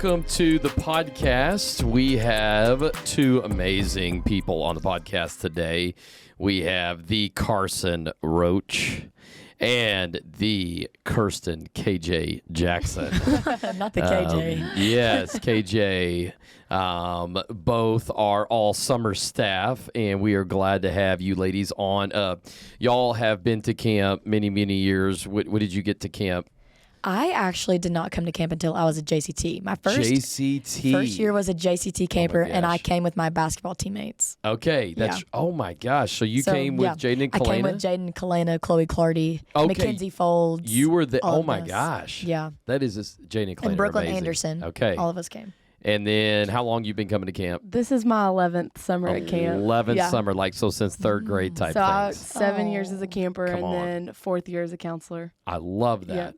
welcome to the podcast. We have two amazing people on the podcast today. We have the Karson Roach and the Kirsten KJ Jackson. Not the KJ. Yes, KJ. Both are all summer staff, and we are glad to have you ladies on. Y'all have been to camp many, many years. What did you get to camp? I actually did not come to camp until I was a JCT. My first year was a JCT camper, and I came with my basketball teammates. Okay, oh my gosh! So you came with Jaden and Kalena? I came with Jaden, Kalena, Chloe Clardy, Mackenzie Folds. You were the my gosh! Yeah, that is Jaden and Kalena. And Brooklyn amazing. Anderson. Okay, all of us came. And then, how long you been coming to camp? This is my 11th summer at camp. 11th summer, since third grade type thing. So 7 years as a camper, then 4th year as a counselor. I love that. Yeah.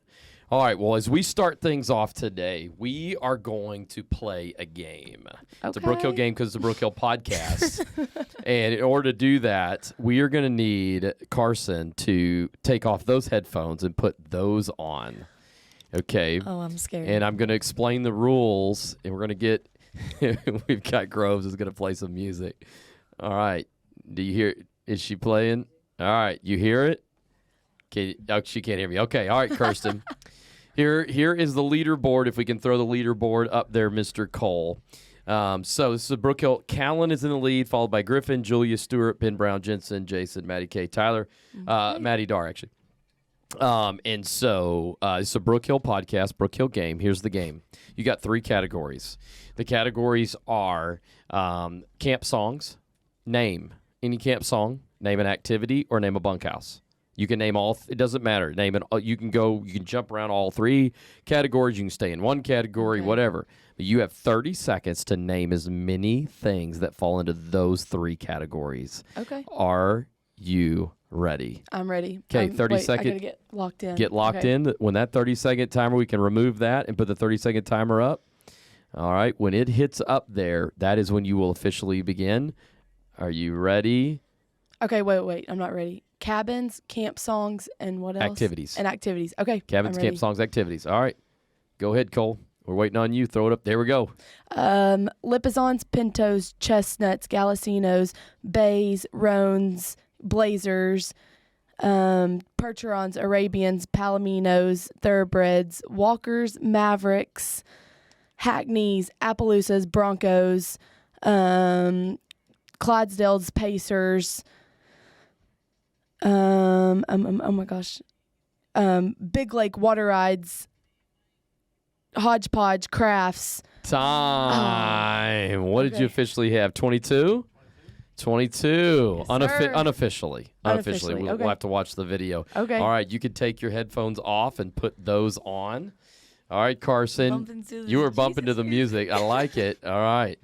All right, well, as we start things off today, we are going to play a game. Okay. It's a Brook Hill game because it's a Brook Hill podcast. And in order to do that, we are going to need Karson to take off those headphones and put those on. Okay. Oh, I'm scared. And I'm going to explain the rules, and we're going to get we've got Groves is going to play some music. All right. Do you hear? Is she playing? All right. You hear it? She can't hear me. Okay. All right, Kirsten. Here is the leaderboard. If we can throw the leaderboard up there, Mr. Cole. So this is Brook Hill. Callan is in the lead, followed by Griffin, Julia Stewart, Ben Brown, Jensen, Jason, Maddie K, Tyler, Maddie Dar, actually. And so it's a Brook Hill podcast, Brook Hill game. Here's the game. You got 3 categories. The categories are camp songs, name any camp song, name an activity, or name a bunkhouse. You can name all. It doesn't matter. Name it. You can jump around all 3 categories. You can stay in one category, whatever. But you have 30 seconds to name as many things that fall into those 3 categories. Okay. Are you ready? I'm ready. Okay, 30 seconds. I gotta get locked in. Get locked in. When that 30-second timer, we can remove that and put the 30-second timer up. All right. When it hits up there, that is when you will officially begin. Are you ready? Okay, wait. I'm not ready. Cabins, camp songs, and what else? Activities. And activities. Okay. Cabins, camp songs, activities. All right. Go ahead, Cole. We're waiting on you. Throw it up. There we go. Lipizans, Pintos, Chestnuts, Galicinos, Bays, Roans, Blazers, Percherons, Arabians, Palominos, Thoroughbreds, Walkers, Mavericks, Hackneys, Appaloosas, Broncos, Clydesdales, Pacers, oh my gosh, Big Lake Water Rides, Hodgepodge, Crafts. Time. What did you officially have? 22? 22. Yes, Unofficially. We'll have to watch the video. Okay. All right. You can take your headphones off and put those on. All right, Karson. You were bumping to the music. I like it. All right.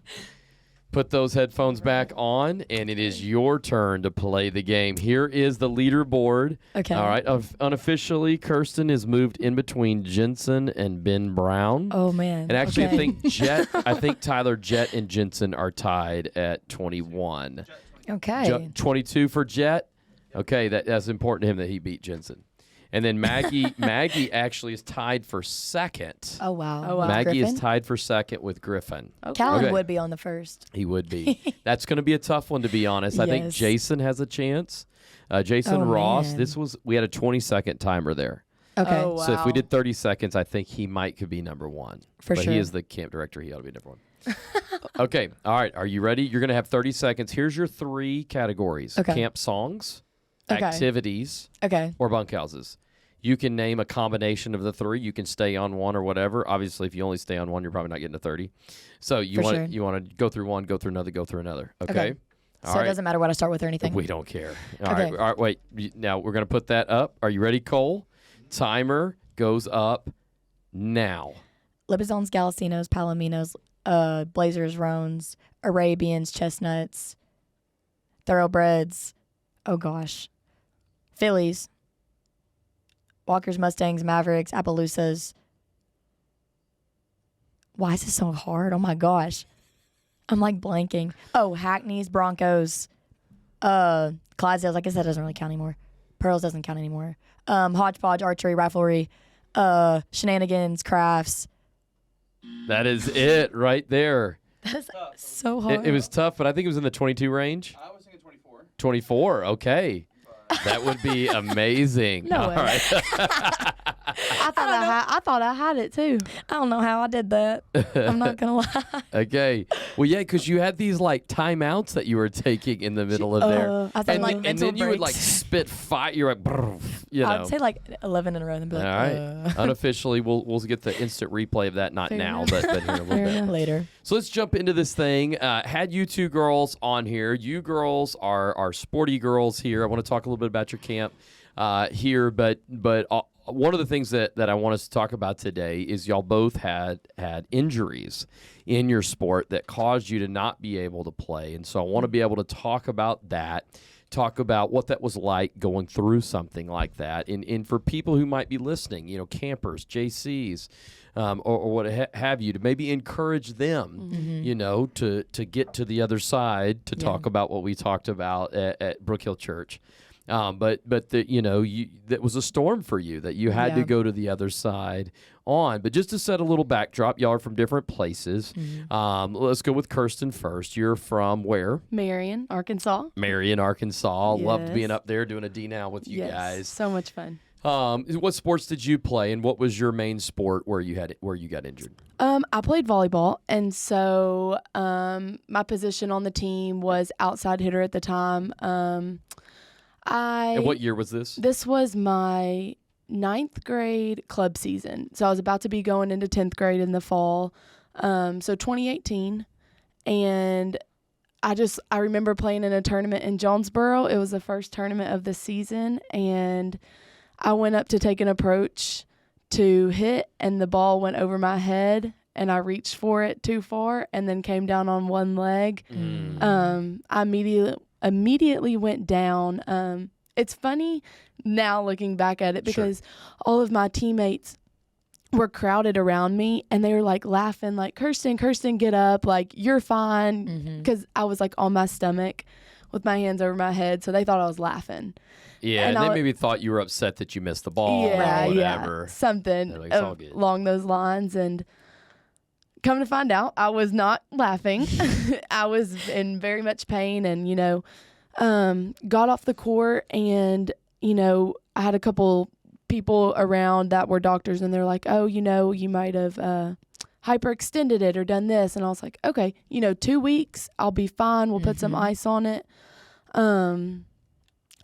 Put those headphones back on, and it is your turn to play the game. Here is the leaderboard. Okay. All right. Unofficially, Kirsten is moved in between Jensen and Ben Brown. Oh, man. And actually, I think Tyler, Jet, and Jensen are tied at 21. Okay. 22 for Jet. Okay, that's important to him that he beat Jensen. And then Maggie actually is tied for second. Oh, wow. Maggie Griffin? is tied for second with Griffin. Callan would be on the first. He would be. That's going to be a tough one, to be honest. I think Jason has a chance. Jason Ross, man. we had a 20-second timer there. Okay. Oh, wow. So if we did 30 seconds, I think he could be number 1. But sure. he is the camp director. He ought to be number 1. Okay. All right. Are you ready? You're going to have 30 seconds. Here's your 3 categories. Okay. Camp songs, activities, or bunkhouses. You can name a combination of the 3. You can stay on one or whatever. Obviously, if you only stay on one, you're probably not getting to 30. So you want to go through one, go through another, go through another. Okay. So it doesn't matter what I start with or anything? We don't care. All right. Wait. Now, we're going to put that up. Are you ready, Cole? Timer goes up now. Lipizans, Galicinos, Palominos, Blazers, Roans, Arabians, Chestnuts, Thoroughbreds. Oh, gosh. Phillies. Walkers, Mustangs, Mavericks, Appaloosas. Why is this so hard? Oh, my gosh. I'm like blanking. Oh, Hackneys, Broncos, Clydesdales. I guess that doesn't really count anymore. Pearls doesn't count anymore. Hodgepodge, Archery, Riflery, Shenanigans, Crafts, That is it right there. That's so hard. It was tough, but I think it was in the 22 range. I was thinking 24. 24, okay. That would be amazing. No All way. right. I thought I had it too. I don't know how I did that. I'm not gonna lie. Okay. Well, yeah, because you had these like timeouts that you were taking in the middle of there. I think like And mental then you would like breaks. spit fire. You're like, brrr, you know. I'd say like 11 in a row and be All like, right. Unofficially, we'll get the instant replay of that. Not Fair now, enough. but here in a little bit. later. So let's jump into this thing. Had you two girls on here. You girls are sporty girls here. I want to talk a little bit about your camp here, but one of the things that I want us to talk about today is y'all both had injuries in your sport that caused you to not be able to play, and so I want to be able to talk about that. Talk about what that was like going through something like that, and for people who might be listening, you know, campers, JCs, or what have you, to maybe encourage them, you know, to get to the other side to talk about what we talked about at Brook Hill Church. But you know, that was a storm for you that you had to go to the other side on. But just to set a little backdrop, y'all are from different places. Let's go with Kirsten first. You're from where? Marion, Arkansas. Marion, Arkansas. Loved Yes. being up there doing a D now with you Yes, guys. so much fun. What sports did you play, and what was your main sport where you got injured? I played volleyball, and so my position on the team was outside hitter at the time. And what year was this? This was my 9th grade club season. So I was about to be going into 10th grade in the fall. So 2018. And I remember playing in a tournament in Jonesboro. It was the first tournament of the season. And I went up to take an approach to hit, and the ball went over my head, and I reached for it too far and then came down on one leg. I immediately went down. It's funny now looking back at it because all of my teammates were crowded around me, and they were like laughing, like, Kirsten, get up, like, you're fine, because I was like on my stomach with my hands over my head, so they thought I was laughing. Yeah, and they maybe thought you were upset that you missed the ball or whatever. Something Like, it's all good. along those lines. And come to find out, I was not laughing. I was in very much pain, and, you know, got off the court, and, you know, I had a couple people around that were doctors, and they're like, oh, you know, you might have hyperextended it or done this. And I was like, okay, you know, 2 weeks, I'll be fine. We'll put some ice on it.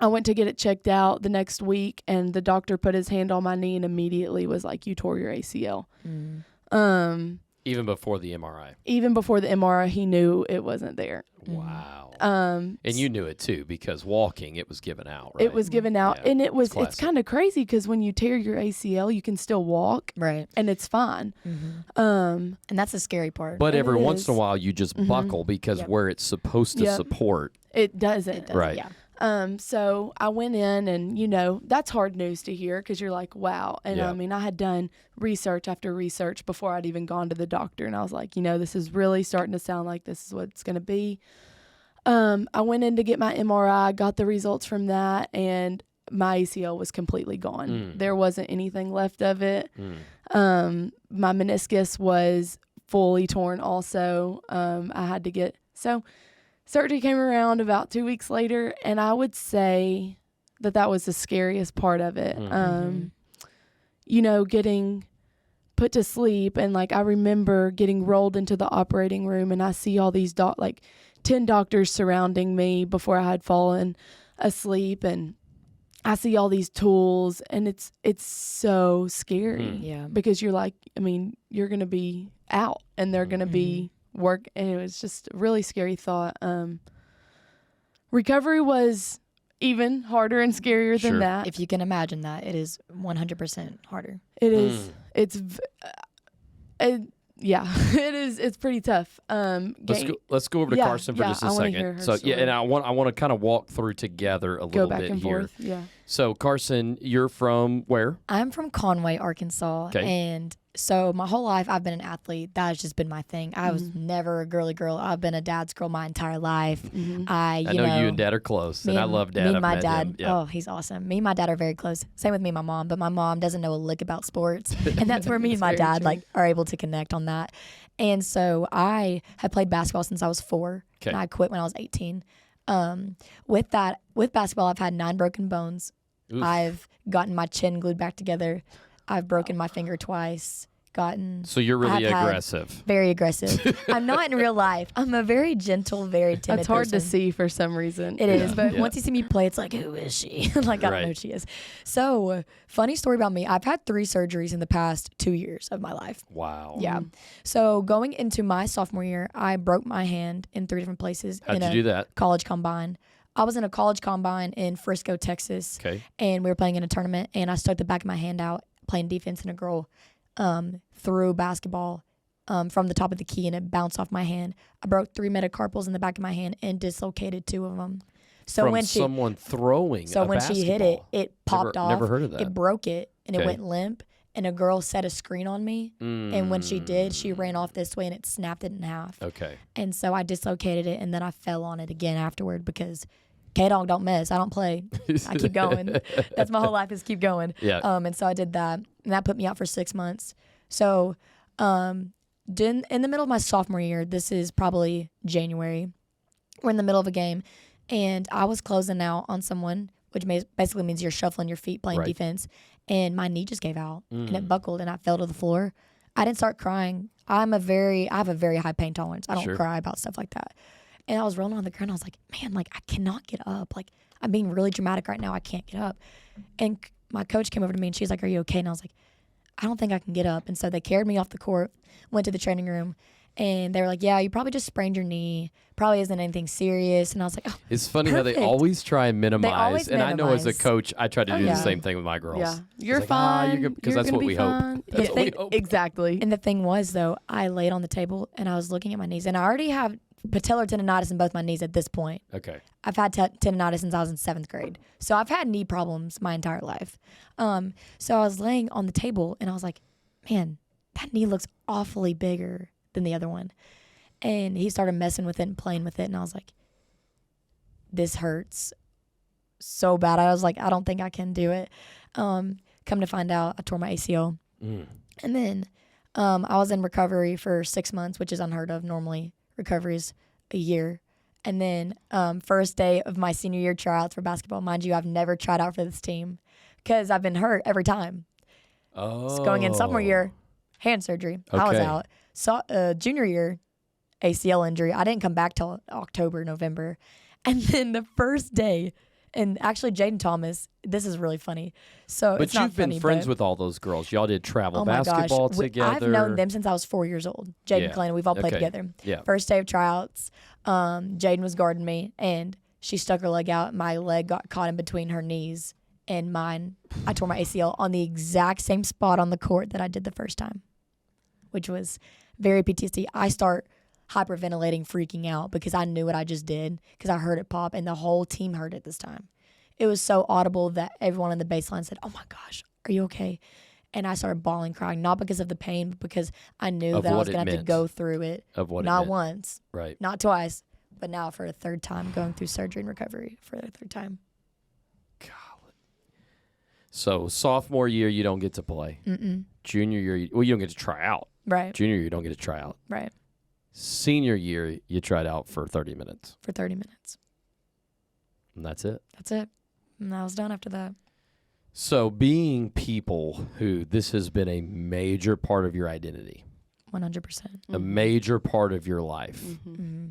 I went to get it checked out the next week, and the doctor put his hand on my knee and immediately was like, you tore your ACL. Even before the MRI. Even before the MRI, he knew it wasn't there. Wow. And you knew it too, because walking, it was given out, right? It was given out, Yeah, and it's classic. kind of crazy because when you tear your ACL, you can still walk, Right. and it's fine. And that's the scary part. But every It once in a is. while, you just buckle because where it's supposed to Yep. support. It doesn't. Right. Yeah. So I went in, and, you know, that's hard news to hear because you're like, wow. And Yeah. I mean, I had done research after research before I'd even gone to the doctor, and I was like, you know, this is really starting to sound like this is what it's going to be. I went in to get my MRI, got the results from that, and my ACL was completely gone. There wasn't anything left of it. My meniscus was fully torn also. I had to get, so surgery came around about 2 weeks later, and I would say that was the scariest part of it. You know, getting put to sleep, and like I remember getting rolled into the operating room, and I see all these 10 doctors surrounding me before I had fallen asleep, and I see all these tools, and it's so scary. Yeah. Because you're like, I mean, you're going to be out, and they're going to be work, and it was just a really scary thought. Recovery was even harder and scarier Sure. than that. If you can imagine that, it is 100% harder. It is. It's yeah, it is. It's pretty tough. Let's go over to Yeah, Karsten for yeah, just a I wanna second. hear her So yeah, story. and I want to kind of walk through together a Go little back bit and here. forth. Yeah. So, Karson, you're from where? I'm from Conway, Arkansas. Okay. And so my whole life I've been an athlete. That has just been my thing. I was Mm-hmm. never a girly girl. I've been a dad's girl my entire life. Mm-hmm. I know you and Dad are close, and I love Dad. Me and I've my met dad. him. Yeah. Oh, he's awesome. Me and my dad are very close. Same with me and my mom, but my mom doesn't know a lick about sports, and that's where me and my That's very dad true. like are able to connect on that. And so I have played basketball since I was 4, Okay. and I quit when I was 18. With basketball, I've had 9 broken bones. Oof. I've gotten my chin glued back together. I've broken my finger twice. So you're really I've had- aggressive. Very aggressive. I'm not in real life. I'm a very gentle, very timid That's hard to person. see for some reason. It is, Yeah. but Yeah. once you see me play, it's like, who is she? Like, I don't Right. know who she is. So, funny story about me. I've had 3 surgeries in the past 2 years of my life. Wow. Yeah. So, going into my sophomore year, I broke my hand in 3 different places How'd in you a do that? college combine. I was in a college combine in Frisco, Texas, Okay. and we were playing in a tournament, and I stuck the back of my hand out playing defense, and a girl threw basketball from the top of the key, and it bounced off my hand. I broke 3 metacarpals in the back of my hand and dislocated 2 of them. So From when she someone throwing so a when she hit it, basketball. it popped off. Never heard of that. It broke it, and Okay. it went limp. And a girl set a screen on me, and when she did, she ran off this way, and it snapped it in half. Okay. And so I dislocated it, and then I fell on it again afterward because K-Dog don't miss. I don't play. I keep going. That's my whole life is keep going. Yeah. And so I did that, and that put me out for 6 months. So in the middle of my sophomore year, this is probably January, we're in the middle of a game, and I was closing out on someone, which basically means you're shuffling your feet playing Right. defense, and my knee just gave out, and it buckled, and I fell to the floor. I didn't start crying. I have a very high pain tolerance. I don't Sure. cry about stuff like that. And I was rolling on the ground. I was like, man, like I cannot get up. Like I'm being really dramatic right now. I can't get up. And my coach came over to me and she's like, are you okay? And I was like, I don't think I can get up. And so they carried me off the court, went to the training room, and they were like, yeah, you probably just sprained your knee. Probably isn't anything serious. And I was like, oh, It's funny how they Perfect. always try and minimize. always And I know as a minimize. coach, I try to Oh, do yeah. the same thing with my girls. Yeah, you're like, ah, fine. you're good- 'cause You're that's gonna what be we hope. fine. That's what we Yeah, hope. exactly. and the thing was though, I laid on the table and I was looking at my knees, and I already have patellar tendonitis in both my knees at this point. Okay. I've had tendonitis since I was in 7th grade. So I've had knee problems my entire life. So I was laying on the table and I was like, man, that knee looks awfully bigger than the other one. And he started messing with it and playing with it. And I was like, this hurts so bad. I was like, I don't think I can do it. Come to find out, I tore my ACL. Mm. And then I was in recovery for 6 months, which is unheard of. Normally, recovery is a year. And then first day of my senior year tryouts for basketball, mind you, I've never tried out for this team because I've been hurt every time. Oh. So going in sophomore year, hand surgery. I was Okay. out. So junior year, ACL injury. I didn't come back till October, November. And then the first day, and actually Jaden Thomas, this is really funny. So But it's not you've been funny, friends but- with all those girls. Y'all did travel Oh my basketball gosh. together. I've known them since I was 4 years old. Jaden Yeah. and Kalena, we've all played Okay. together. Yeah. First day of tryouts, Jaden was guarding me, and she stuck her leg out. My leg got caught in between her knees and mine. I tore my ACL on the exact same spot on the court that I did the first time, which was very PTSD. I start hyperventilating, freaking out because I knew what I just did because I heard it pop, and the whole team heard it this time. It was so audible that everyone on the baseline said, oh my gosh, are you okay? And I started bawling, crying, not because of the pain, but because I knew Of that I what was it going to have to meant. go through it. Of what it Not meant. once, Right. not twice, but now for a third time, going through surgery and recovery for the third time. So sophomore year, you don't get to play. Mm-mm. Junior year, you don't get to try out. Right, Junior year, you don't get to try out. right, Senior year, you tried out for 30 minutes. for 30 minutes. And that's it. That's it. And I was done after that. So being people who this has been a major part of your identity, 100%. a major part of your life. Mm-hmm.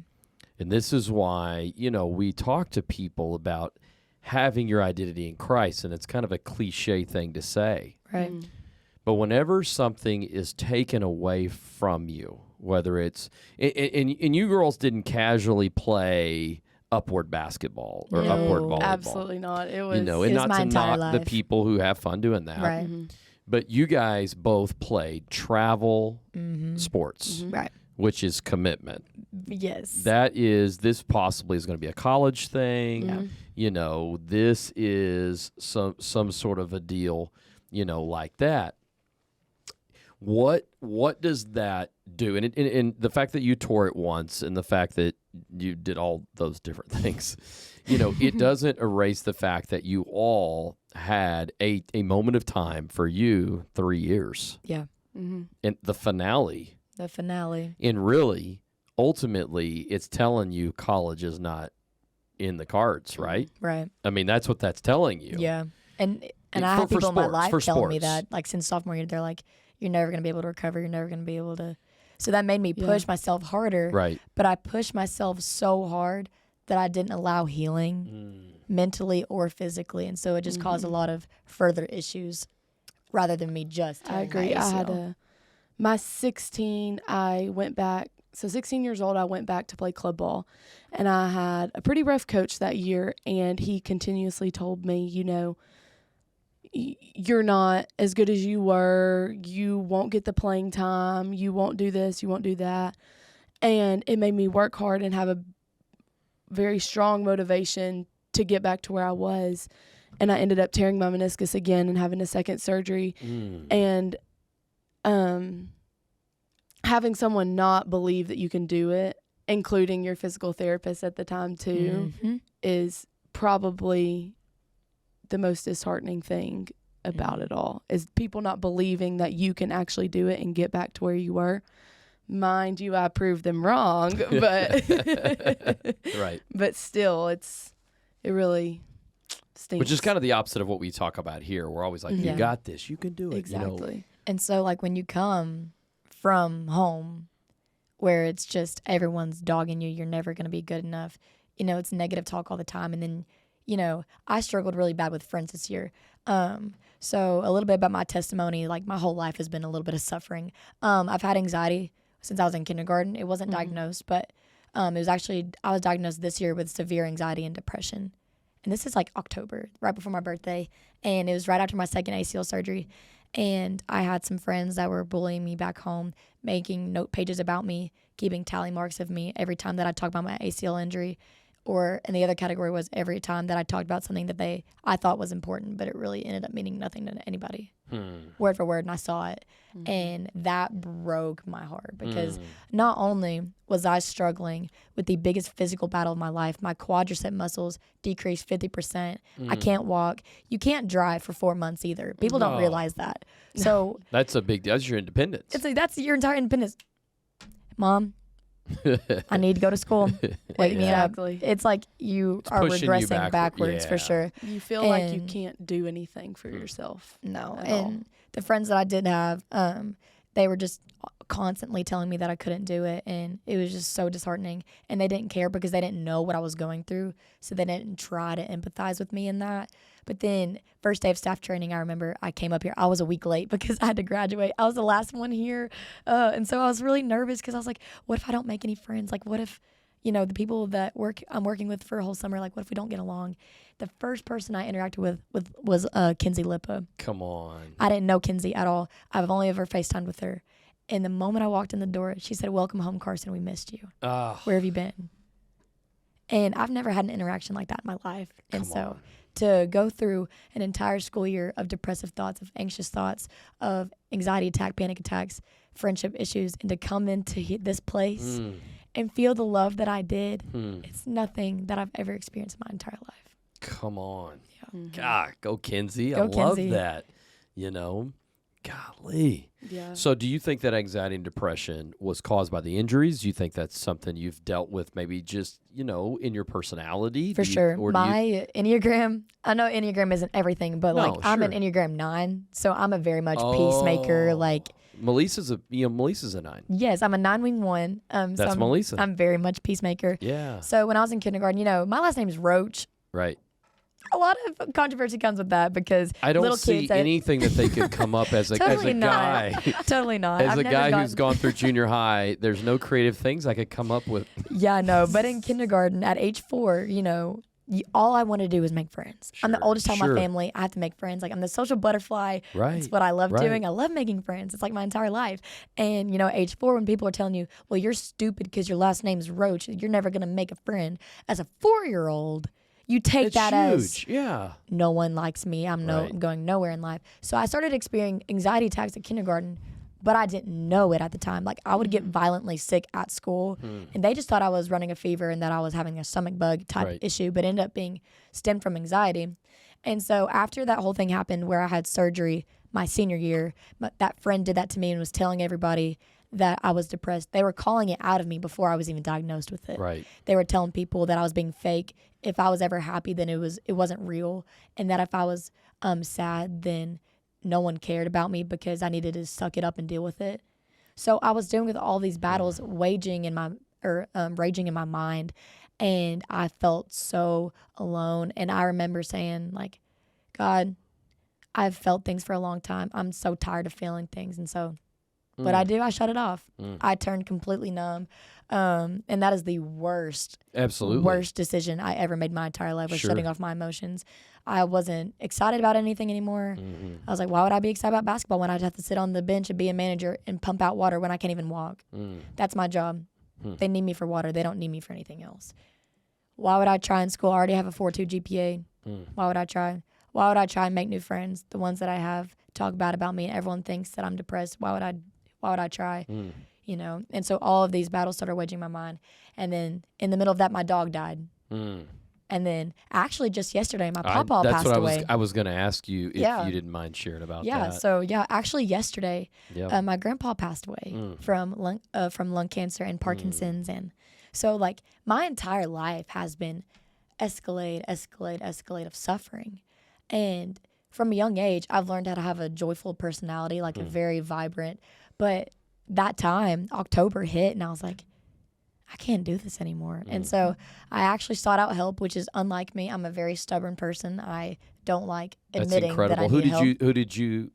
And this is why, we talk to people about having your identity in Christ, and it's kind of a cliche thing to say. Right. But whenever something is taken away from you, whether it's, and you girls didn't casually play upward basketball or No, upward volleyball. Absolutely not. It was. And It was not my to entire knock the life. people who have fun doing that. Right. But you guys both played travel Mm-hmm. sports, Right. which is commitment. Yes. This possibly is going to be a college thing. Yeah. this is some sort of a deal, like that. What does that do? And the fact that you tore it once and the fact that you did all those different things, it doesn't erase the fact that you all had a moment of time for you 3 years. Yeah. Mm-hmm. And the finale. And really, ultimately, it's telling you college is not in the cards, right? Right. I mean, that's what that's telling you. Yeah. And I For- have for people in my sports, life for telling me sports. that, like, since sophomore year, they're like, you're never going to be able to recover. You're never going to be able to. So that made me Yeah. push myself harder. Right. But I pushed myself so hard that I didn't allow healing mentally or physically. And so it just caused a lot of further issues rather than me just. I tearing my agree. I had ACL. my 16, I went back. So 16 years old, I went back to play club ball. And I had a pretty rough coach that year. And he continuously told me, you're not as good as you were. You won't get the playing time. You won't do this. You won't do that. And it made me work hard and have a very strong motivation to get back to where I was. And I ended up tearing my meniscus again and having a second surgery. And having someone not believe that you can do it, including your physical therapist at the time too, is probably the most disheartening thing about it all, is people not believing that you can actually do it and get back to where you were. Mind you, I proved them wrong, but Right. but still, it really stinks. Which is kind of the opposite of what we talk about here. We're always like, you Yeah. got this, you can do it. exactly. And so, like, when you come from home where it's just everyone's dogging you, you're never going to be good enough, it's negative talk all the time. And then, I struggled really bad with friends this year. So a little bit about my testimony, like, my whole life has been a little bit of suffering. I've had anxiety since I was in kindergarten. It wasn't diagnosed, but it was actually, I was diagnosed this year with severe anxiety and depression. And this is like October, right before my birthday. And it was right after my second ACL surgery. And I had some friends that were bullying me back home, making note pages about me, keeping tally marks of me every time that I talked about my ACL injury. And the other category was every time that I talked about something that I thought was important, but it really ended up meaning nothing to anybody. Word for word, and I saw it. And that broke my heart because not only was I struggling with the biggest physical battle of my life, my quadricep muscles decreased 50%. I can't walk. You can't drive for 4 months either. People don't realize that. So That's that's your independence. it's like, that's your entire independence. Mom, I need to go to school. Wake me up. Exactly. It's like you are pushing you regressing backwards for Yeah. sure. You feel like you And- can't do anything for yourself. No. At all. And the friends that I did have, they were just constantly telling me that I couldn't do it. And it was just so disheartening. And they didn't care because they didn't know what I was going through. So they didn't try to empathize with me in that. But then first day of staff training, I remember I came up here. I was a week late because I had to graduate. I was the last one here. And so I was really nervous because I was like, what if I don't make any friends? Like, what if, the people that I'm working with for a whole summer, like, what if we don't get along? The first person I interacted with was Kinsey Lippa. Come on. I didn't know Kinsey at all. I've only ever FaceTimed with her. And the moment I walked in the door, she said, "Welcome home, Karsen. We missed you. Where have you been?" And I've never had an interaction like that in my life. And so to go through an entire school year of depressive thoughts, of anxious thoughts, of anxiety attack, panic attacks, friendship issues, and to come into this place and feel the love that I did, it's nothing that I've ever experienced in my entire life. Come on. Yeah. God, go Kinsey. Go I love Kinsey. that. Golly. Yeah. So do you think that anxiety and depression was caused by the injuries? Do you think that's something you've dealt with maybe just, in your personality? For sure. My Enneagram, I know Enneagram isn't everything, but No, I'm an sure. Enneagram 9, so I'm a very much peacemaker. Oh. Like, Melissa's a 9. yes, I'm a 9-wing 1. That's Melissa. I'm very much peacemaker. Yeah. So when I was in kindergarten, my last name is Roach. Right. A lot of controversy comes with that because I don't little see kids anything that they could come up as a Totally not. guy. Totally not. As I've a never guy who's gotten- gone through junior high, there's no creative things I could come up with. Yeah, no. But in kindergarten, at age 4, all I want to do is make friends. I'm the Sure, oldest child in sure. my family. I have to make friends. Like, I'm the social butterfly. Right. It's what I love right. doing. I love making friends. It's like my entire life. And, age 4, when people are telling you, well, you're stupid because your last name's Roach, you're never going to make a friend. As a 4-year-old, you take It's that as huge. Yeah. no one likes me. I'm Right. going nowhere in life. So I started experiencing anxiety attacks at kindergarten, but I didn't know it at the time. Like I would get violently sick at school, and they just thought I was running a fever and that I was having a stomach bug type Right. issue, but ended up being stemmed from anxiety. And so after that whole thing happened, where I had surgery my senior year, that friend did that to me and was telling everybody that I was depressed. They were calling it out of me before I was even diagnosed with it. Right. They were telling people that I was being fake. If I was ever happy, then it wasn't real, and that if I was sad, then no one cared about me because I needed to suck it up and deal with it. So I was dealing with all these battles raging in my mind, and I felt so alone. And I remember saying, like, God, I've felt things for a long time. I'm so tired of feeling things, and so what I do, I shut it off. I turned completely numb. And that is the worst decision I ever made my entire life, was shutting off my emotions. I wasn't excited about anything anymore. I was like, why would I be excited about basketball when I'd have to sit on the bench and be a manager and pump out water when I can't even walk? That's my job. They need me for water. They don't need me for anything else. Why would I try in school? I already have a 4.2 GPA. Why would I try? Why would I try and make new friends? The ones that I have talk bad about me and everyone thinks that I'm depressed. Why would I try? You know? And so all of these battles started waging my mind. And then in the middle of that, my dog died. And then actually just yesterday, my pawpaw passed away. That's what I was going to ask you if you didn't mind sharing about that. So actually yesterday, my grandpa passed away from lung cancer and Parkinson's. And so like my entire life has been escalate of suffering. And from a young age, I've learned how to have a joyful personality, like a very vibrant. But that time, October hit, and I was like, I can't do this anymore. And so I actually sought out help, which is unlike me. I'm a very stubborn person. I don't like admitting that I need help. Who did you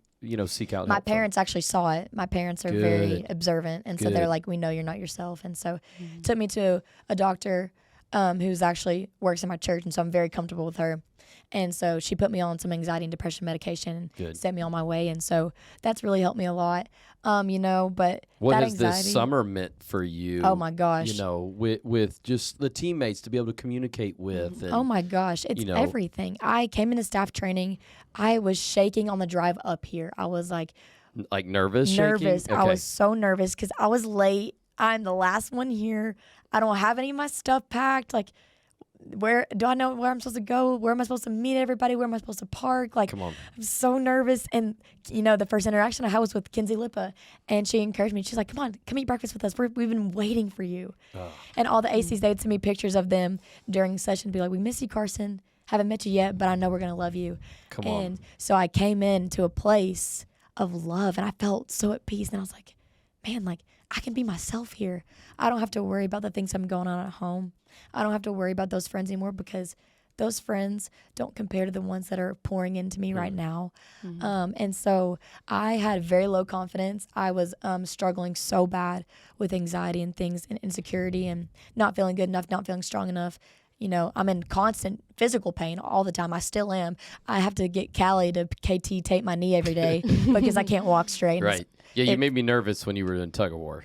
seek out help My parents actually saw it. My parents are very observant, and so they're like, we know you're not yourself. And so it took me to a doctor who's actually works in my church, and so I'm very comfortable with her. And so she put me on some anxiety and depression medication and sent me on my way. And so that's really helped me a lot, but what that has anxiety, this summer meant for you? Oh my gosh. With just the teammates to be able to communicate with. And, oh my gosh. It's everything. I came into staff training. I was shaking on the drive up here. I was like nervous? Nervous. Okay. I was so nervous because I was late. I'm the last one here. I don't have any of my stuff packed. Like, where do I know where I'm supposed to go? Where am I supposed to meet everybody? Where am I supposed to park? Like, come on. I'm so nervous. And, the first interaction I had was with Kinsey Lippa, and she encouraged me. She's like, come on, come eat breakfast with us. We've been waiting for you. Oh. And all the ACs, they would send me pictures of them during session, be like, we miss you, Karson. Haven't met you yet, but I know we're going to love you. Come on. And so I came into a place of love, and I felt so at peace. And I was like, man, like, I can be myself here. I don't have to worry about the things I'm going on at home. I don't have to worry about those friends anymore because those friends don't compare to the ones that are pouring into me right now. And so I had very low confidence. I was struggling so bad with anxiety and things and insecurity and not feeling good enough, not feeling strong enough. I'm in constant physical pain all the time. I still am. I have to get Callie to KT tape my knee every day because I can't walk straight. Right. Yeah, you made me nervous when you were in tug of war.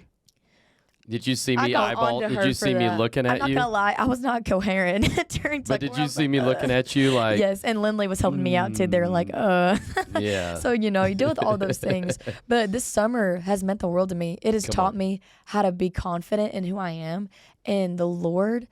Did you see me eyeball? Did you see me looking at you? I'm not gonna lie, I was not coherent during tug of war. But did you see me looking at you like? Yes, and Lindley was helping me out too. They were like, Yeah. So you deal with all those things. But this summer has meant the world to me. It has taught me how to be confident in who I am, and the Lord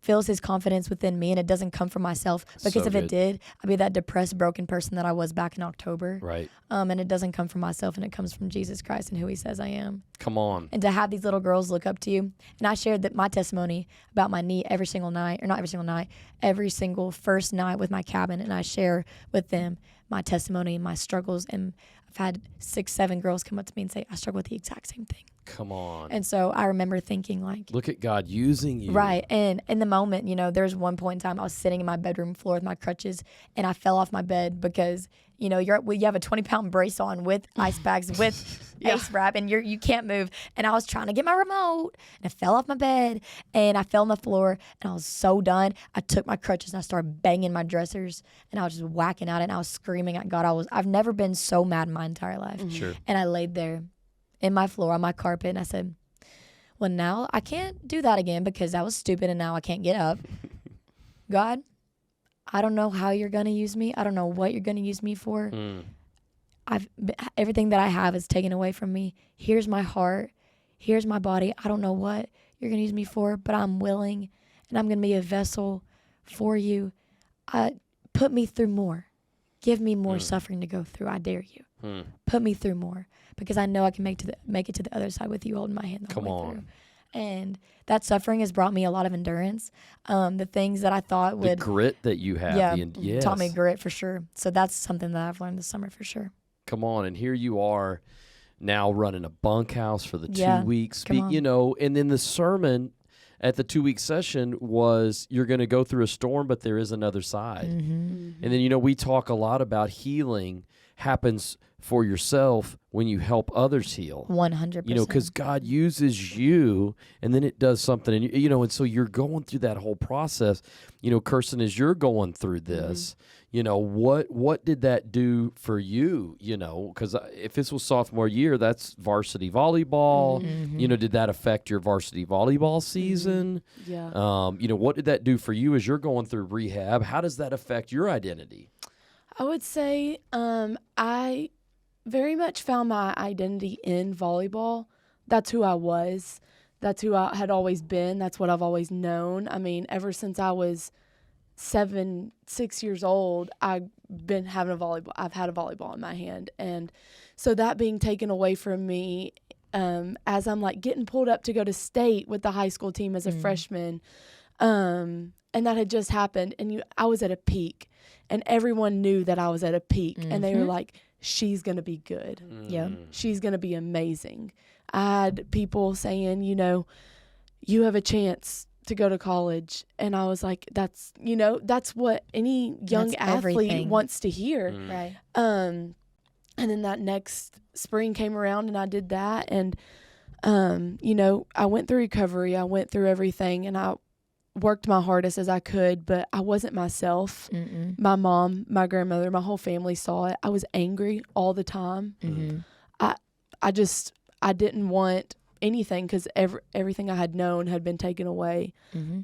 feels his confidence within me, and it doesn't come from myself, because if it did, I'd be that depressed, broken person that I was back in October. Right. And it doesn't come from myself, and it comes from Jesus Christ and who he says I am. Come on. And to have these little girls look up to you. And I shared my testimony about my knee every single night, or not every single night, every single first night with my cabin, and I share with them my testimony and my struggles. And I've had 6, 7 girls come up to me and say, I struggle with the exact same thing. Come on. And so I remember thinking, like, look at God using you. Right. And in the moment, there's one point in time I was sitting in my bedroom floor with my crutches, and I fell off my bed because, you have a 20-pound brace on with ice bags, with ice wrap, and you can't move. And I was trying to get my remote, and I fell off my bed, and I fell on the floor, and I was so done. I took my crutches and I started banging my dressers, and I was just whacking at it, and I was screaming at God. I've never been so mad in my entire life. Sure. And I laid there in my floor on my carpet, and I said, well, now I can't do that again because that was stupid, and now I can't get up. God, I don't know how you're going to use me. I don't know what you're going to use me for. Everything that I have is taken away from me. Here's my heart. Here's my body. I don't know what you're going to use me for, but I'm willing, and I'm going to be a vessel for you. Put me through more. Give me more suffering to go through. I dare you. Put me through more, because I know I can make it to the other side with you holding my hand the whole way through. And that suffering has brought me a lot of endurance. The things that I thought would... The grit that you have. Yes. Taught me grit for sure. So that's something that I've learned this summer for sure. Come on. And here you are now running a bunkhouse for the 2 weeks. And then the sermon at the 2 week session was, you're going to go through a storm, but there is another side. And then, we talk a lot about healing happens for yourself when you help others heal. 100%. Because God uses you, and then it does something. And, and so you're going through that whole process. Karson, as you're going through this, what did that do for you? Because if this was sophomore year, that's varsity volleyball. Did that affect your varsity volleyball season? Yeah. What did that do for you as you're going through rehab? How does that affect your identity? I would say I very much found my identity in volleyball. That's who I was. That's who I had always been. That's what I've always known. I mean, ever since I was 6 years old, I've been having I've had a volleyball in my hand. And so that being taken away from me, as I'm like getting pulled up to go to state with the high school team as a freshman, and that had just happened, and I was at a peak, and everyone knew that I was at a peak, and they were like, she's going to be good. She's going to be amazing. I had people saying, you have a chance to go to college. And I was like, that's what any young athlete wants to hear. Right. And then that next spring came around, and I did that. And, I went through recovery. I went through everything, and I worked my hardest as I could, but I wasn't myself. My mom, my grandmother, my whole family saw it. I was angry all the time. I didn't want anything, because everything I had known had been taken away.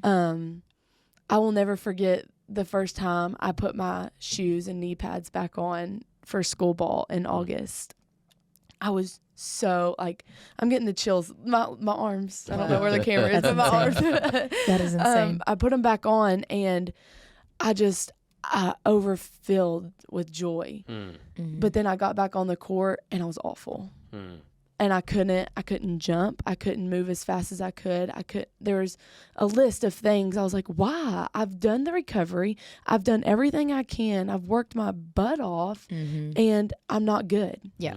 I will never forget the first time I put my shoes and knee pads back on for school ball in August. I was so I'm getting the chills. My arms. I don't know where the camera is, but my arms. That is insane. I put them back on, and I overfilled with joy. But then I got back on the court, and I was awful. And I couldn't jump. I couldn't move as fast as I could. There was a list of things. I was like, why? I've done the recovery. I've done everything I can. I've worked my butt off, and I'm not good. Yeah.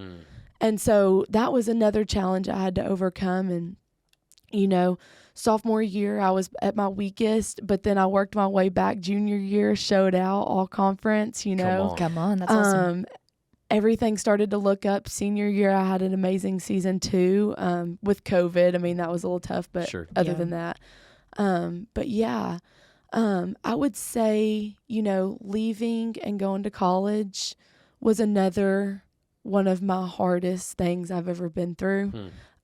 And so that was another challenge I had to overcome. And, sophomore year, I was at my weakest, but then I worked my way back. Junior year, showed out, all conference, Come on. That's awesome. Everything started to look up. Senior year, I had an amazing season too, with COVID. I mean, that was a little tough, but other than that. But yeah, I would say, leaving and going to college was another one of my hardest things I've ever been through.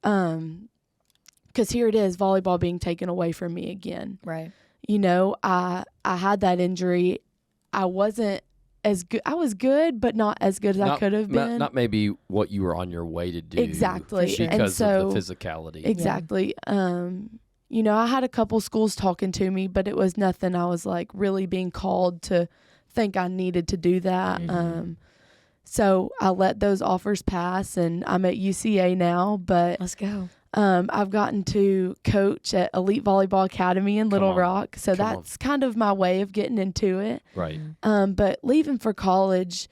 Because here it is, volleyball being taken away from me again. Right. I had that injury. I wasn't as good. I was good, but not as good as I could have been. Not maybe what you were on your way to do. Exactly. Because of the physicality. Exactly. Yeah. I had a couple schools talking to me, but it was nothing I was really being called to think I needed to do that. So I let those offers pass, and I'm at UCA now, but let's go. I've gotten to coach at Elite Volleyball Academy in Little Rock. So that's kind of my way of getting into it. Right. But leaving for college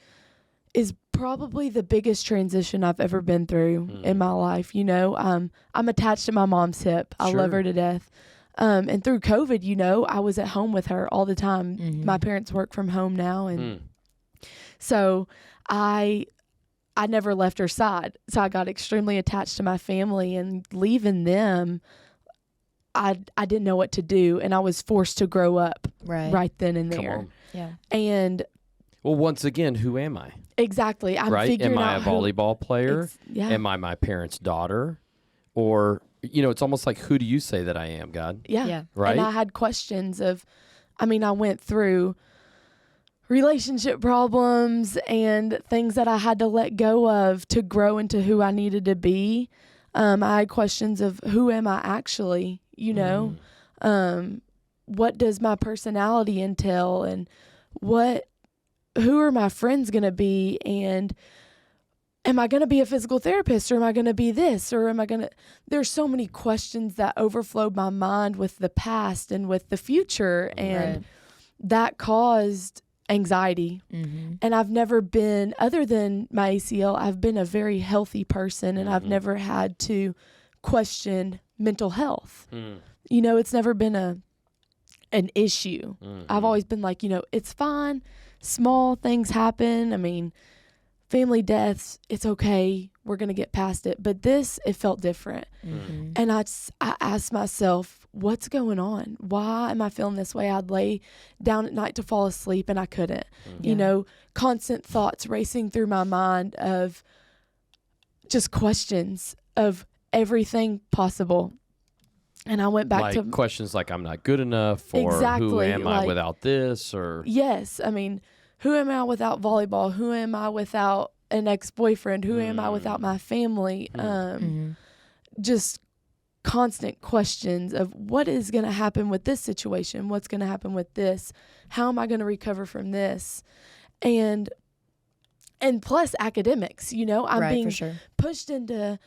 is probably the biggest transition I've ever been through in my life. I'm attached to my mom's hip. I love her to death. And through COVID, I was at home with her all the time. My parents work from home now. And so I never left her side. So I got extremely attached to my family, and leaving them, I didn't know what to do, and I was forced to grow up right then and there. Yeah. And well, once again, who am I? Exactly. I'm figuring out. Am I a volleyball player? Yeah. Am I my parents' daughter? Or, it's almost like, who do you say that I am, God? Yeah. Right. And I had questions of, I went through relationship problems and things that I had to let go of to grow into who I needed to be. I had questions of who am I actually, what does my personality entail, and who are my friends going to be, and am I going to be a physical therapist, or am I going to be this, or am I going to, there's so many questions that overflowed my mind with the past and with the future. And that caused anxiety. And I've never been, other than my ACL, I've been a very healthy person, and I've never had to question mental health. It's never been an issue. I've always been like, it's fine. Small things happen. I mean, family deaths, it's okay. We're going to get past it. But this, it felt different. And I asked myself, what's going on? Why am I feeling this way? I'd lay down at night to fall asleep and I couldn't. Constant thoughts racing through my mind of just questions of everything possible. And I went back to questions like, I'm not good enough, or who am I without this, or yes, I mean, who am I without volleyball? Who am I without an ex-boyfriend? Who am I without my family? Just constant questions of what is going to happen with this situation? What's going to happen with this? How am I going to recover from this? And plus academics, I'm being pushed into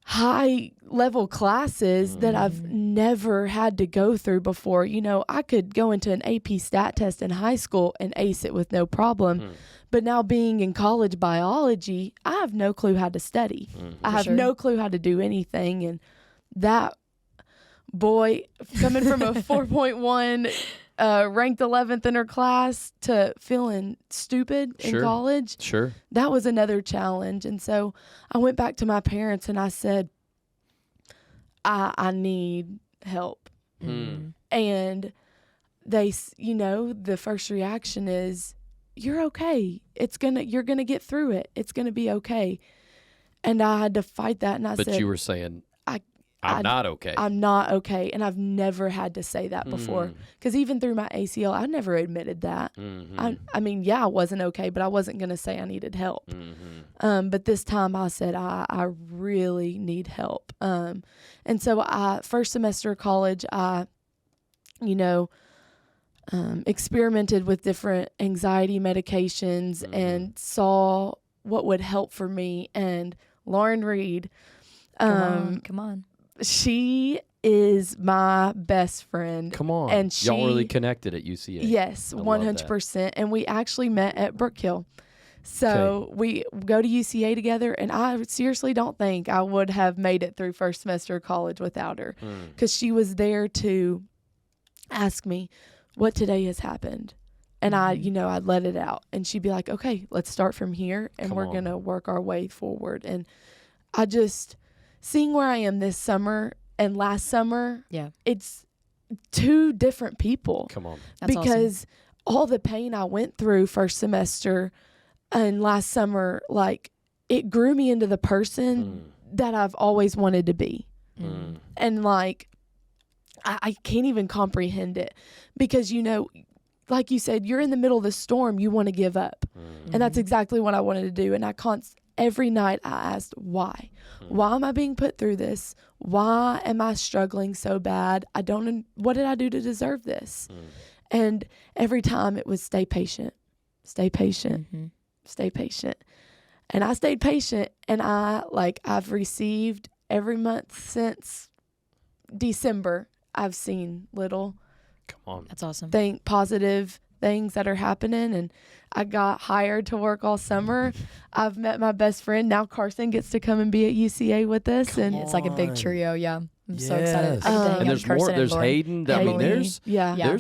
high level classes that I've never had to go through before. I could go into an AP stat test in high school and ace it with no problem. But now being in college biology, I have no clue how to study. I have no clue how to do anything. And that, boy, coming from a 4.1 ranked 11th in her class to feeling stupid in college, that was another challenge. And so I went back to my parents and I said, I need help. And they, the first reaction is, you're okay. You're going to get through it. It's going to be okay. And I had to fight that. And I said, but you were saying, I'm not okay. I'm not okay. And I've never had to say that before. Because even through my ACL, I never admitted that. I mean, I wasn't okay, but I wasn't going to say I needed help. But this time I said, I really need help. And so first semester of college, I experimented with different anxiety medications and saw what would help for me. And Lauren Reed, come on. She is my best friend. Come on. And y'all really connected at UCA. Yes, 100%. And we actually met at Brookhill. So we go to UCA together, and I seriously don't think I would have made it through first semester of college without her, because she was there to ask me what today has happened. And I'd let it out, and she'd be like, okay, let's start from here, and we're going to work our way forward. And I just, seeing where I am this summer and last summer, it's two different people. Come on. That's because all the pain I went through first semester and last summer, like, it grew me into the person that I've always wanted to be. And like, I can't even comprehend it, because, like you said, you're in the middle of the storm, you want to give up. And that's exactly what I wanted to do. And every night I asked, why? Why am I being put through this? Why am I struggling so bad? What did I do to deserve this? And every time it was stay patient, stay patient, stay patient. And I stayed patient, and I've received every month since December, I've seen little. Come on. That's awesome. Positive things that are happening, and I got hired to work all summer. I've met my best friend. Now Karson gets to come and be at UCA with us. It's like a big trio, I'm so excited. And there's more. There's Hayden. I mean, there's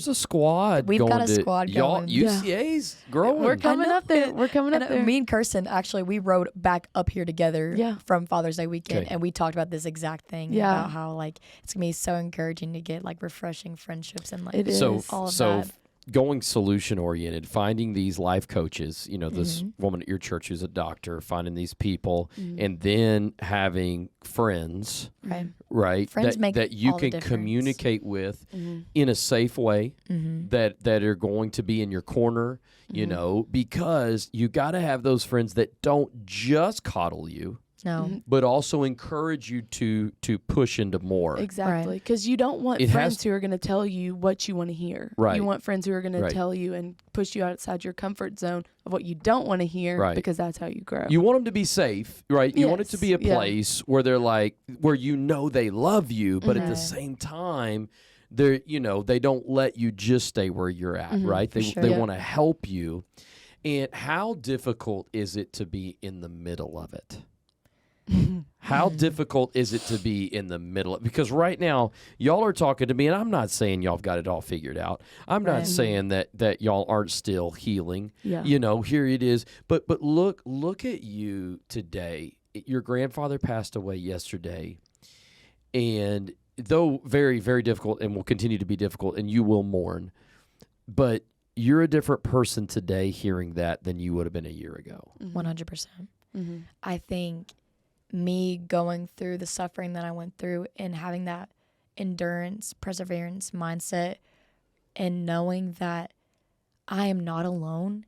a squad. We've got a to, squad y'all, going. UCA's growing. We're coming up there. We're coming up there. Me and Kirsten, actually, we rode back up here together from Father's Day weekend, and we talked about this exact thing about how, like, it's going to be so encouraging to get, like, refreshing friendships and, like, it is. all of that. going solution oriented, finding these life coaches, this woman at your church who's a doctor, finding these people, and then having friends, right? Friends make that you all the can difference. communicate with in a safe way, that are going to be in your corner, because you got to have those friends that don't just coddle you. No. But also encourage you to push into more. Exactly. Because you don't want friends who are going to tell you what you want to hear. Right. You want friends who are going to tell you and push you outside your comfort zone of what you don't want to hear, because that's how you grow. You want them to be safe, right? You want it to be a place where they're where they love you, but at the same time, they don't let you just stay where you're at, right? They want to help you. And how difficult is it to be in the middle of it? How difficult is it to be in the middle? Because right now, y'all are talking to me, and I'm not saying y'all have got it all figured out. I'm not saying that y'all aren't still healing. Yeah. Here it is. But look at you today. Your grandfather passed away yesterday, and though very, very difficult and will continue to be difficult, and you will mourn, but you're a different person today hearing that than you would have been a year ago. 100%. I think me going through the suffering that I went through and having that endurance, perseverance mindset, and knowing that I am not alone,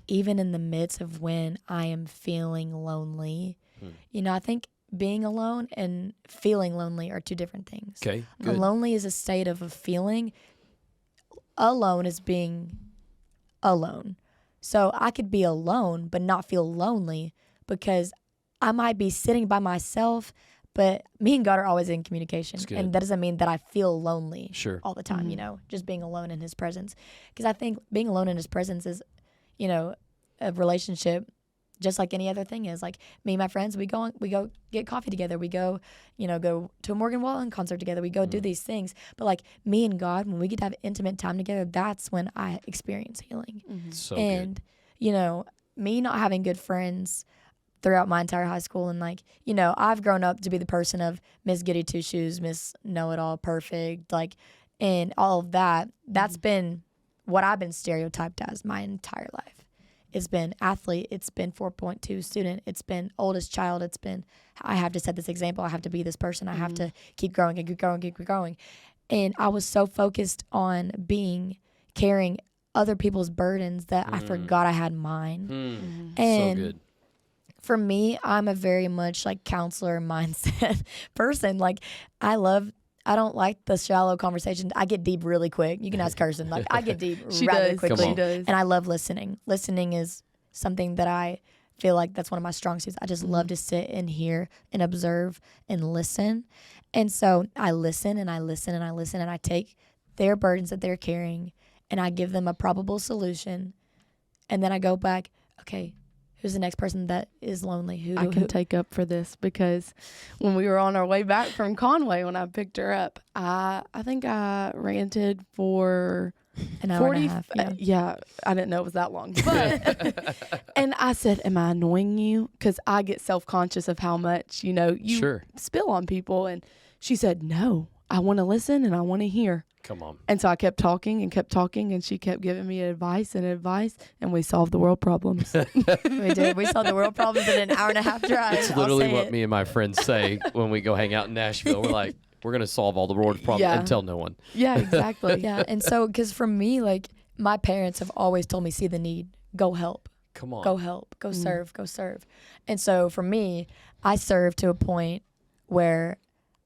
even in the midst of when I am feeling lonely. I think being alone and feeling lonely are two different things. Okay, good. Lonely is a state of a feeling. Alone is being alone. So I could be alone but not feel lonely, because I might be sitting by myself, but me and God are always in communication. And that doesn't mean that I feel lonely all the time, just being alone in his presence. Because I think being alone in his presence is, a relationship just like any other thing is. Like me and my friends, we go get coffee together. We go, go to a Morgan Wallen concert together. We go do these things. But like me and God, when we get to have intimate time together, that's when I experience healing. So and, good. Me not having good friends throughout my entire high school, and I've grown up to be the person of Miss Goody Two Shoes, Miss Know-It-All, perfect, and all of that. That's been what I've been stereotyped as my entire life. It's been athlete, it's been 4.2 student, it's been oldest child, it's been I have to set this example, I have to be this person, I have to keep growing and keep growing, keep growing. And I was so focused on carrying other people's burdens that I forgot I had mine. And so good. For me, I'm a very much counselor mindset person. I don't like the shallow conversation. I get deep really quick. You can ask Karson. I get deep rather quickly. She does. And I love listening. Listening is something that I feel like that's one of my strong suits. I just love to sit and hear and observe and listen. And so I listen and I listen and I listen, and I take their burdens that they're carrying and I give them a probable solution. And then I go back, okay, who's the next person that is lonely? I can take up for this, because when we were on our way back from Conway, when I picked her up, I think I ranted for an hour and a half. Yeah, I didn't know it was that long. But and I said, "Am I annoying you?" Because I get self-conscious of how much you spill on people. And she said, "No, I want to listen and I want to hear." Come on. And so I kept talking, and she kept giving me advice, and we solved the world problems. We did. We solved the world problems in an hour and a half drive. It's literally what me and my friends say when we go hang out in Nashville. We're like, we're going to solve all the world problems and tell no one. Yeah, exactly. Yeah, and so, because for me, my parents have always told me, see the need, go help. Come on. Go help, go serve, go serve. And so for me, I serve to a point where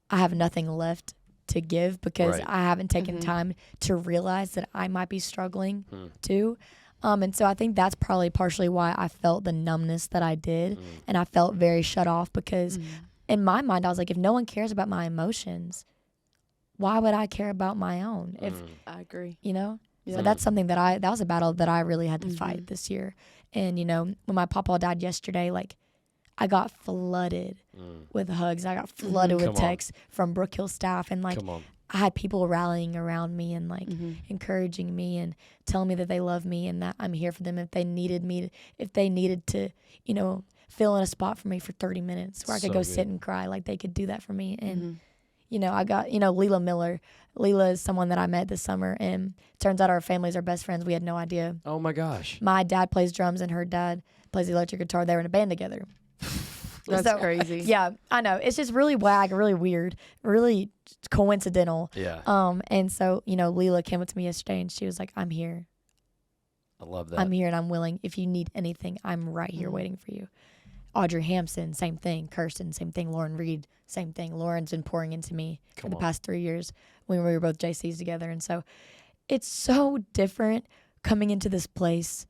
I have nothing left to give, because I haven't taken time to realize that I might be struggling too. And so I think that's probably partially why I felt the numbness that I did, and I felt very shut off, because in my mind I was like, if no one cares about my emotions, why would I care about my own? If I agree. So that's something that was a battle that I really had to fight this year. And when my papa died yesterday, I got flooded with hugs. I got flooded with texts from Brook Hill staff, and I had people rallying around me and encouraging me and telling me that they love me and that I'm here for them if they needed me, if they needed to, fill in a spot for me for 30 minutes where I could go sit and cry. They could do that for me. And I got, Leela Miller. Leela is someone that I met this summer, and turns out our families are best friends. We had no idea. Oh my gosh. My dad plays drums and her dad plays the electric guitar. They were in a band together. That's crazy. Yeah, I know. It's just really wag, really weird, really coincidental. Yeah. And so, Leela came up to me yesterday and she was like, I'm here. I love that. I'm here and I'm willing. If you need anything, I'm right here waiting for you. Audrey Hampson, same thing. Kirsten, same thing. Lauren Reed, same thing. Lauren's been pouring into me for the past 3 years when we were both JCs together. And so it's so different coming into this place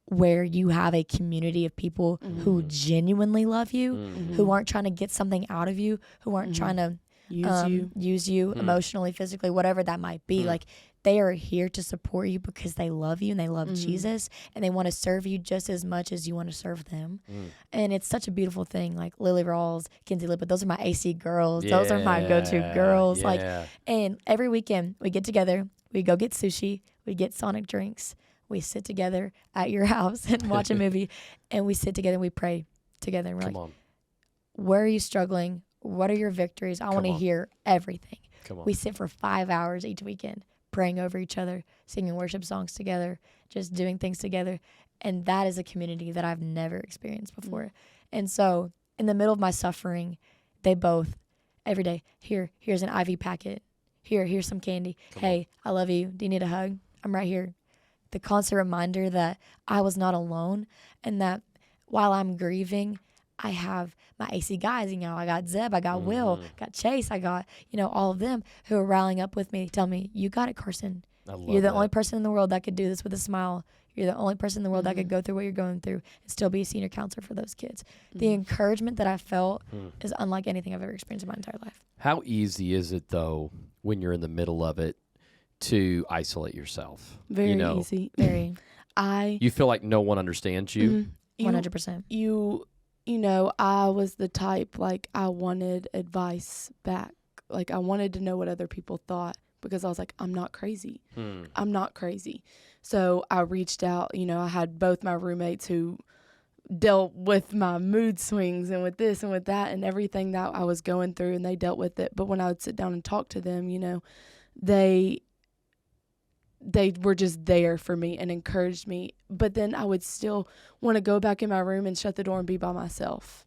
where you have a community of people who genuinely love you, who aren't trying to get something out of you, who aren't trying to use you emotionally, physically, whatever that might be. Like, they are here to support you because they love you and they love Jesus, and they want to serve you just as much as you want to serve them. And it's such a beautiful thing. Like Lily Rawls, Kinsey Lippett, those are my AC girls. Those are my go-to girls. Yeah. And every weekend we get together, we go get sushi, we get Sonic drinks, we sit together at your house and watch a movie, and we sit together and we pray together. And we're Come like, on. where are you struggling? What are your victories? I want to hear everything. Come on. We sit for 5 hours each weekend, praying over each other, singing worship songs together, just doing things together. And that is a community that I've never experienced before. And so in the middle of my suffering, they both, every day, here's an IV packet. Here's some candy. Hey, I love you. Do you need a hug? I'm right here. The constant reminder that I was not alone, and that while I'm grieving, I have my AC guys. I got Zeb, I got Will, got Chase, I got, all of them who are rallying up with me, tell me, you got it, Karsen. You're the only person in the world that could do this with a smile. You're the only person in the world that could go through what you're going through and still be a senior counselor for those kids. The encouragement that I felt is unlike anything I've ever experienced in my entire life. How easy is it, though, when you're in the middle of it, to isolate yourself? Very easy. Very. You feel like no one understands you? 100%. I was the type, like, I wanted advice back. Like, I wanted to know what other people thought, because I was like, I'm not crazy. I'm not crazy. So I reached out. I had both my roommates who dealt with my mood swings and with this and with that and everything that I was going through, and they dealt with it. But when I would sit down and talk to them, they were just there for me and encouraged me. But then I would still want to go back in my room and shut the door and be by myself,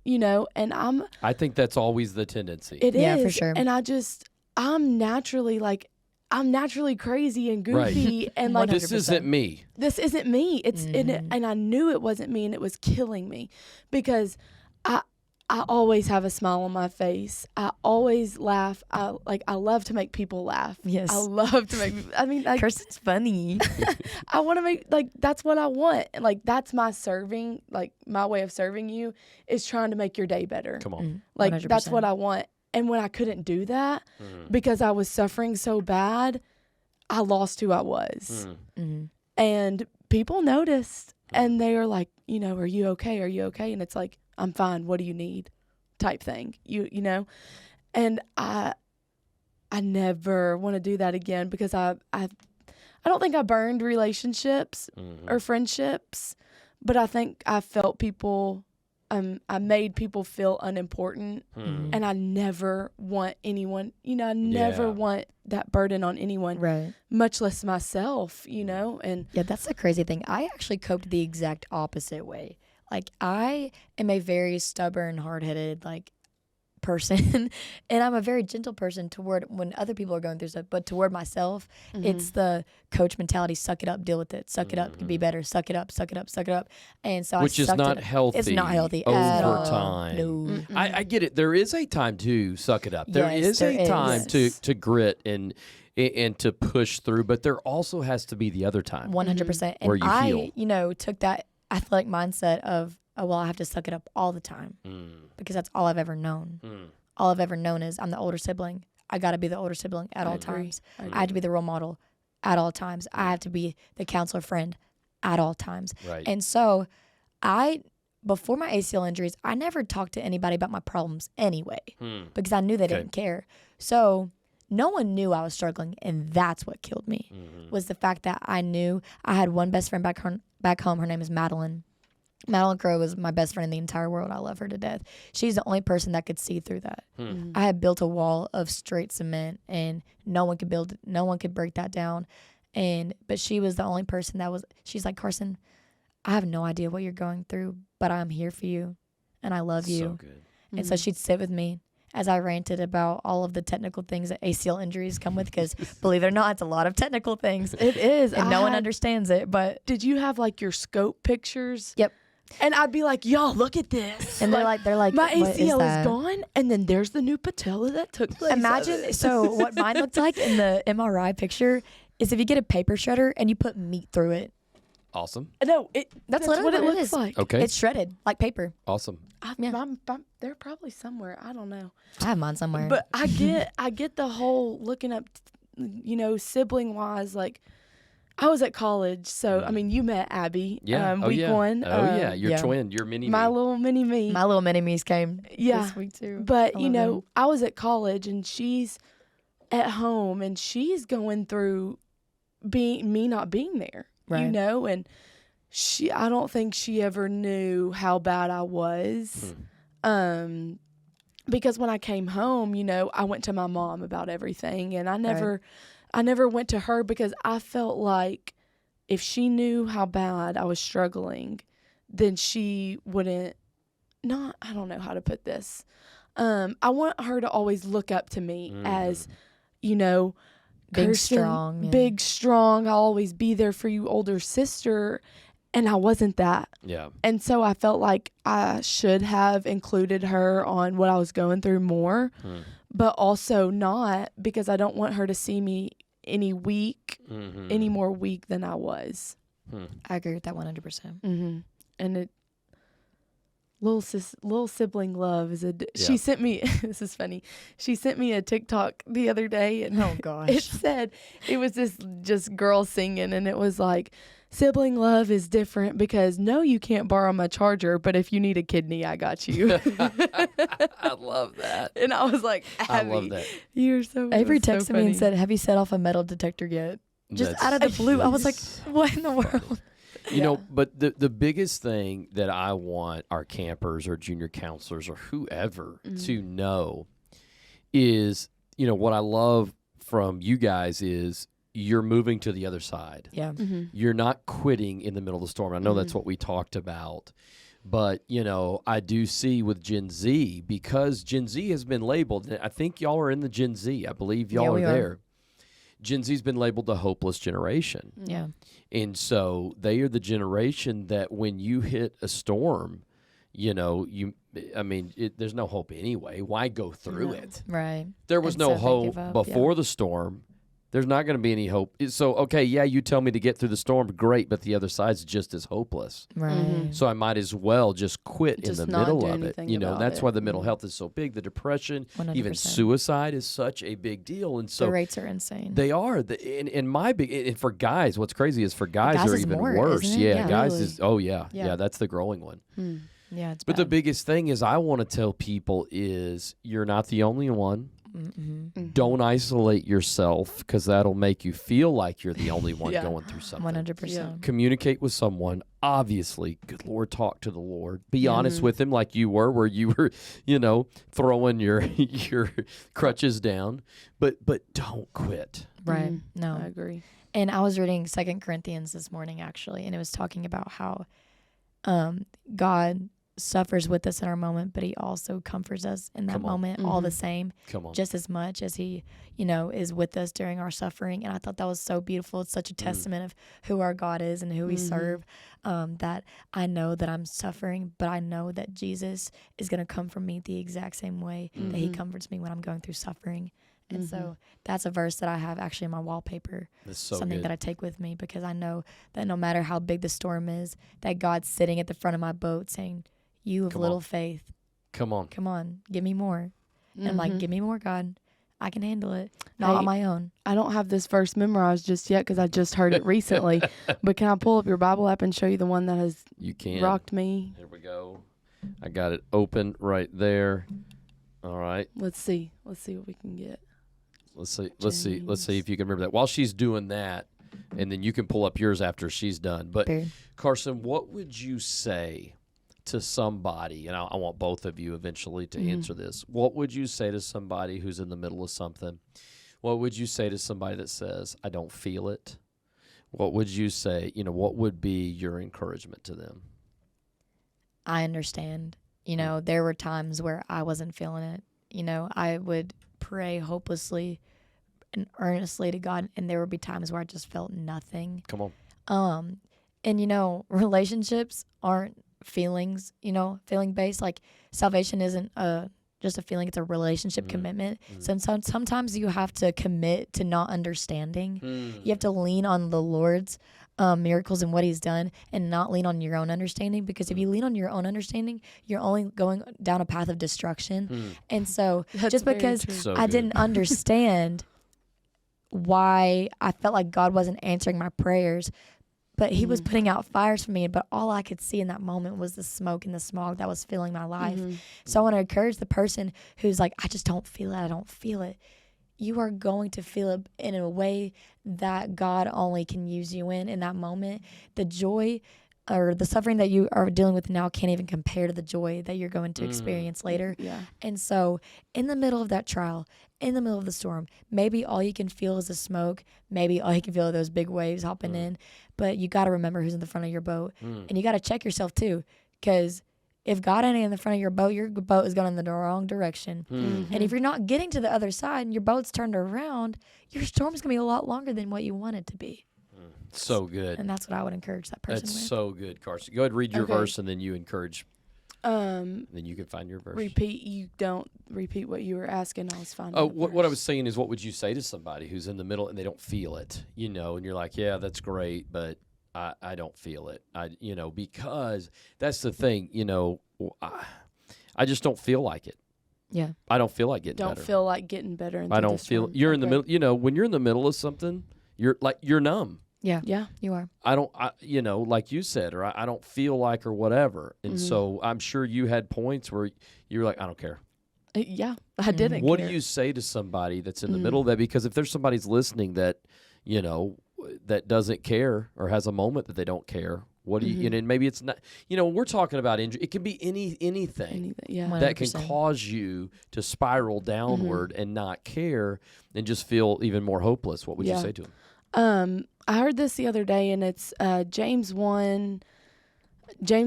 and I think that's always the tendency. It Yeah, is. for sure. And I'm naturally crazy and goofy. And like, this isn't me. This isn't me. And I knew it wasn't me, and it was killing me, because I always have a smile on my face. I always laugh. I love to make people laugh. Yes. I love to make like, Kirsten's funny. I want to make, that's what I want. And that's my serving, my way of serving you is trying to make your day better. Come on. 100%. That's what I want. And when I couldn't do that because I was suffering so bad, I lost who I was. And people noticed, and they were like, are you okay? Are you okay? And it's like, I'm fine. What do you need? Type thing, you know? And I never want to do that again, because I don't think I burned relationships or friendships, but I think I felt people, I made people feel unimportant, and I never want anyone, I never want that burden on anyone, Right. much less myself, and Yeah, that's the crazy thing. I actually coped the exact opposite way. Like, I am a very stubborn, hard-headed, person, and I'm a very gentle person toward when other people are going through stuff, but toward myself, it's the coach mentality: suck it up, deal with it, suck it up, be better, suck it up, suck it up, suck it up. And so Which I is sucked not it up. healthy. It's not healthy over at all. time. No. I get it. There is a time to suck it up. There Yes, is there a time is. to grit and to push through, but there also has to be the other time. 100%. Where And you heal. took that athletic mindset of, oh, well, I have to suck it up all the time because that's all I've ever known. All I've ever known is I'm the older sibling. I got to be the older sibling at all times. I have to be the role model at all times. I have to be the counselor friend at all times. Right. And so before my ACL injuries, I never talked to anybody about my problems anyway because I knew they didn't care. So no one knew I was struggling, and that's what killed me was the fact that I knew I had one best friend back home. Her name is Madeline. Madeline Crowe was my best friend in the entire world. I love her to death. She's the only person that could see through that. I had built a wall of straight cement, and no one could break that down. But she was the only person she's like, Karsen, I have no idea what you're going through, but I'm here for you, and I love you. So good. And so she'd sit with me as I ranted about all of the technical things that ACL injuries come with, because believe it or not, it's a lot of technical things. It is. And no one understands it. But did you have like your scope pictures? Yep. And I'd be like, y'all, look at this. And they're like, my what ACL that? is gone, and then there's the new patella that took place. Imagine, so what mine looked like in the MRI picture is if you get a paper shredder and you put meat through it. Awesome. No, that's what literally it what it looks is. like. Okay. It's shredded like paper. Awesome. They're probably somewhere. I don't know. I have mine somewhere. But I get the whole looking up, sibling wise. Like, I was at college, so I mean, you met Abby. Yeah. Week one. Your twin, your mini my me. little mini me. my little mini me's came this week too. But I love him. I was at college and she's at home and she's going through me not being there. Right. And I don't think she ever knew how bad I was. Because when I came home, I went to my mom about everything, and I never went to her because I felt like if she knew how bad I was struggling, then she wouldn't. I don't know how to put this. I want her to always look up to me as, Big, Karsten, strong. and- big, strong. I'll always be there for you, older sister. And I wasn't that. Yeah. And so I felt like I should have included her on what I was going through more, but also not, because I don't want her to see me any more weak than I was. I agree with that 100%. Mm-hmm. And little sibling love is she sent me, this is funny. She sent me a TikTok the other day, and Oh gosh. it said, it was this just girl singing, and it was like, sibling love is different because no, you can't borrow my charger, but if you need a kidney, I got you. I love that. And I was like, I Abby, love that. you're so Avery that's so texted me and funny. said, "Have you set off a metal detector yet?" Just That's- out of the blue. I was like, "What in the world?" You know, but the biggest thing that I want our campers or junior counselors or whoever to know is, what I love from you guys is you're moving to the other side. Yeah. You're not quitting in the middle of the storm. I know that's what we talked about. But, I do see with Gen Z, because Gen Z has been labeled, I think y'all are in the Gen Z. I believe y'all are there. Gen Z's been labeled the hopeless generation. Yeah. And so they are the generation that when you hit a storm, there's no hope anyway. Why go through it? Right. There was And no so they hope give up, before the storm. There's not going to be any hope. So, okay, yeah, you tell me to get through the storm, great, but the other side's just as hopeless. Right. So I might as well just quit Just in the not middle do of it. anything And about that's it. why the mental health is so big. The depression, even 100%. suicide is such a big deal. And so The rates are insane. they are. And for guys, what's crazy is for guys, guys they're is even more, worse. isn't it? Yeah, Yeah. guys Really? is, oh, yeah. Yeah. Yeah, that's the growing one. Yeah, it's But the bad. biggest thing is I want to tell people is you're not the only one. Don't isolate yourself, because that'll make you feel like you're the only one Yeah. going through something. 100%. Communicate with someone. Obviously, good Lord, talk to the Lord. Be honest with him, like you were, where you were, throwing your crutches down. But don't quit. Right. I No. agree. And I was reading 2 Corinthians this morning, actually, and it was talking about how God suffers with us in our moment, but he also comforts us in that Come on. moment all the same, Come on. just as much as he, is with us during our suffering. And I thought that was so beautiful. It's such a testament of who our God is and who we serve, that I know that I'm suffering, but I know that Jesus is going to comfort me the exact same way that he comforts me when I'm going through suffering. And so that's a verse that I have actually in my wallpaper, That's so something good. that I take with me, because I know that no matter how big the storm is, that God's sitting at the front of my boat saying, "You have Come little on. faith. Come on. Come on, give me more." And I'm like, "Give me more, God. I can handle it. Not Hey, on my own." I don't have this verse memorized just yet because I just heard it recently. But can I pull up your Bible app and show you the one that has You can. rocked me? Here we go. I got it open right there. All right. Let's see. Let's see what we can get. Let's see if you can remember that. While she's doing that, And then you can pull up yours after she's done. But Period. Karson, what would you say to somebody, and I want both of you eventually to answer this, what would you say to somebody who's in the middle of something? What would you say to somebody that says, I don't feel it? What would you say, what would be your encouragement to them? I understand. There were times where I wasn't feeling it. I would pray hopelessly and earnestly to God, and there would be times where I just felt nothing. Come on. And relationships aren't feelings, feeling based. Like salvation isn't just a feeling, it's a relationship commitment. So sometimes you have to commit to not understanding. You have to lean on the Lord's miracles and what he's done, and not lean on your own understanding, because if you lean on your own understanding, you're only going down a path of destruction. And so just because I didn't understand why I felt like God wasn't answering my prayers, but he was putting out fires for me, but all I could see in that moment was the smoke and the smog that was filling my life. So I want to encourage the person who's like, I just don't feel it. I don't feel it. You are going to feel it in a way that God only can use you in that moment. The joy or the suffering that you are dealing with now can't even compare to the joy that you're going to experience later. Yeah. And so in the middle of that trial, in the middle of the storm, maybe all you can feel is the smoke. Maybe all you can feel are those big waves hopping in. But you got to remember who's in the front of your boat. And you got to check yourself too, because if God ain't in the front of your boat is going in the wrong direction. And if you're not getting to the other side and your boat's turned around, your storm's going to be a lot longer than what you want it to be. So good. And that's what I would encourage that person That's with. so good, Karson. Go ahead and read your verse, and then you encourage. Then you can find your verse. You don't repeat what you were asking. I was fine. Oh, what I was saying is, what would you say to somebody who's in the middle and they don't feel it, and you're like, yeah, that's great, but I don't feel it. Because that's the thing, I just don't feel like it. Yeah. I don't feel like getting better. Don't feel like getting better. I don't feel, you're in the middle, when you're in the middle of something, you're numb. Yeah. Yeah. You are. Like you said, or I don't feel like, or whatever. And so I'm sure you had points where you were like, I don't care. Yeah, I didn't What care. do you say to somebody that's in the middle of that? Because if there's somebody's listening that, that doesn't care or has a moment that they don't care, what do you, and maybe it's not, we're talking about injury. It can be anything Yeah. that can 100%. cause you to spiral downward and not care and just feel even more hopeless. What would you say to them? I heard this the other day, and it's James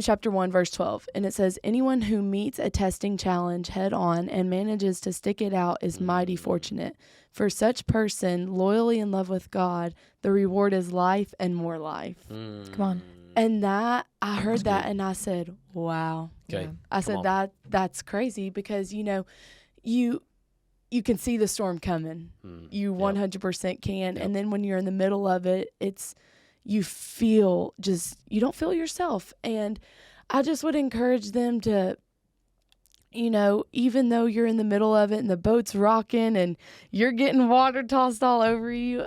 chapter 1, verse 12. And it says, anyone who meets a testing challenge head on and manages to stick it out is mighty fortunate. For such person, loyally in love with God, the reward is life and more life. Come on. And I heard that and I said, wow. Okay. Yeah. I said, that's crazy, because, you can see the storm coming. You 100% can. Yep. And then when you're in the middle of it, you don't feel yourself. And I just would encourage them to, even though you're in the middle of it and the boat's rocking and you're getting water tossed all over you,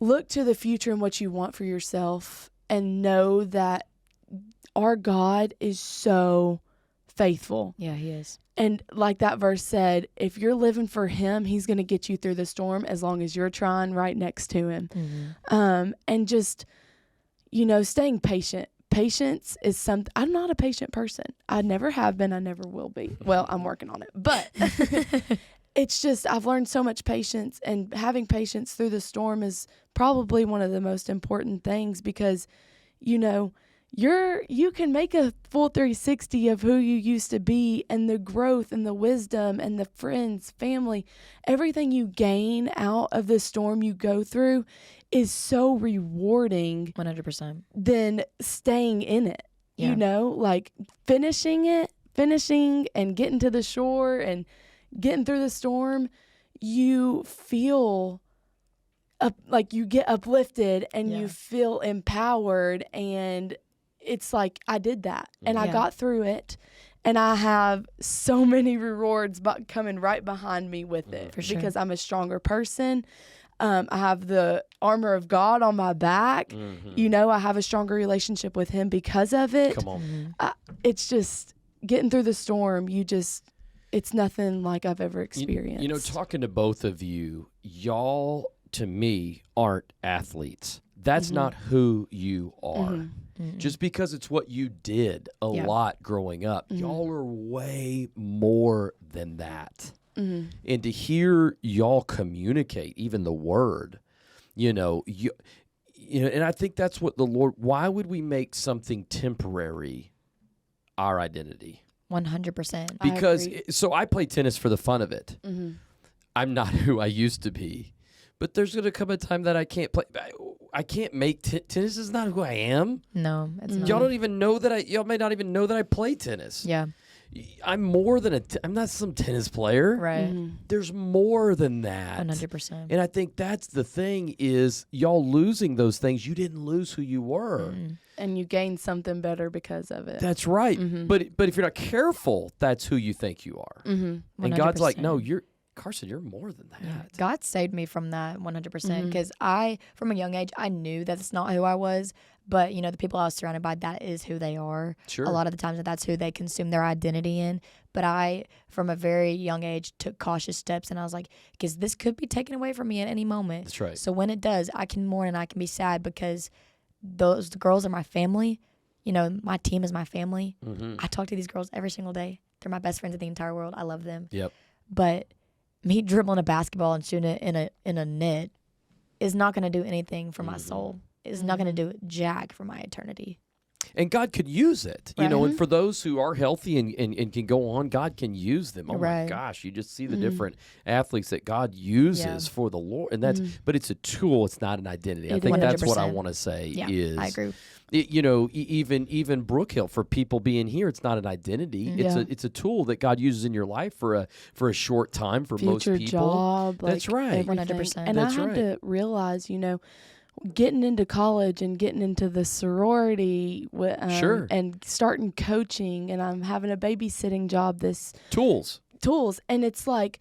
look to the future and what you want for yourself, and know that our God is so faithful. Yeah, he is. And like that verse said, if you're living for him, he's going to get you through the storm as long as you're trying right next to him. And just, staying patient. Patience is something. I'm not a patient person. I never have been. I never will be. Well, I'm working on it. But it's just, I've learned so much patience, and having patience through the storm is probably one of the most important things, because, you can make a full 360 of who you used to be, and the growth and the wisdom and the friends, family, everything you gain out of the storm you go through is so rewarding 100%. than staying in it. Yeah. Like finishing and getting to the shore and getting through the storm, you feel like you get uplifted and you feel empowered, and it's like, I did that and I got through it, and I have so many rewards coming right behind me with it. For sure. Because I'm a stronger person. I have the armor of God on my back. I have a stronger relationship with him because of it. Come on. It's just getting through the storm. It's nothing like I've ever experienced. Talking to both of you, y'all to me, aren't athletes. That's not who you are. Just because it's what you did a lot growing up, y'all are way more than that. And to hear y'all communicate, even the word, you know, and I think that's what the Lord, why would we make something temporary our identity? 100%. Because, so I play tennis for the fun of it. I'm not who I used to be. But there's going to come a time that I can't play. I can't make tennis is not who I am. No, it's not. Y'all don't even know that y'all may not even know that I play tennis. Yeah. I'm more than I'm not some tennis player. Right. There's more than that. 100%. And I think that's the thing is y'all losing those things. You didn't lose who you were. And you gain something better because of it. That's right. But if you're not careful, that's who you think you are. And God's like, no, Karsen, you're more than that. Yeah. God saved me from that 100% because from a young age, I knew that's not who I was. But, you know, the people I was surrounded by, that is who they are. Sure. A lot of the times that's who they consume their identity in. But I, from a very young age, took cautious steps. And I was like, because this could be taken away from me at any moment. That's right. So when it does, I can mourn and I can be sad because the girls are my family. You know, my team is my family. I talk to these girls every single day. They're my best friends in the entire world. I love them. Yep. But me dribbling a basketball and shooting it in a net is not going to do anything for my soul. It's not going to do jack for my eternity. And God could use it, you know, and for those who are healthy and can go on, God can use them. Oh my gosh, you just see the different athletes that God uses for the Lord. And that's, but it's a tool, it's not an identity. I think 100%. That's what I want to say is. I agree. You know, even Brookhill, for people being here, it's not an identity. It's a tool that God uses in your life for a short time for most people. Job, that's right. 100%. And that's I had to realize, you know, getting into college and getting into the sorority and starting coaching, and I'm having a babysitting job. Tools, and it's like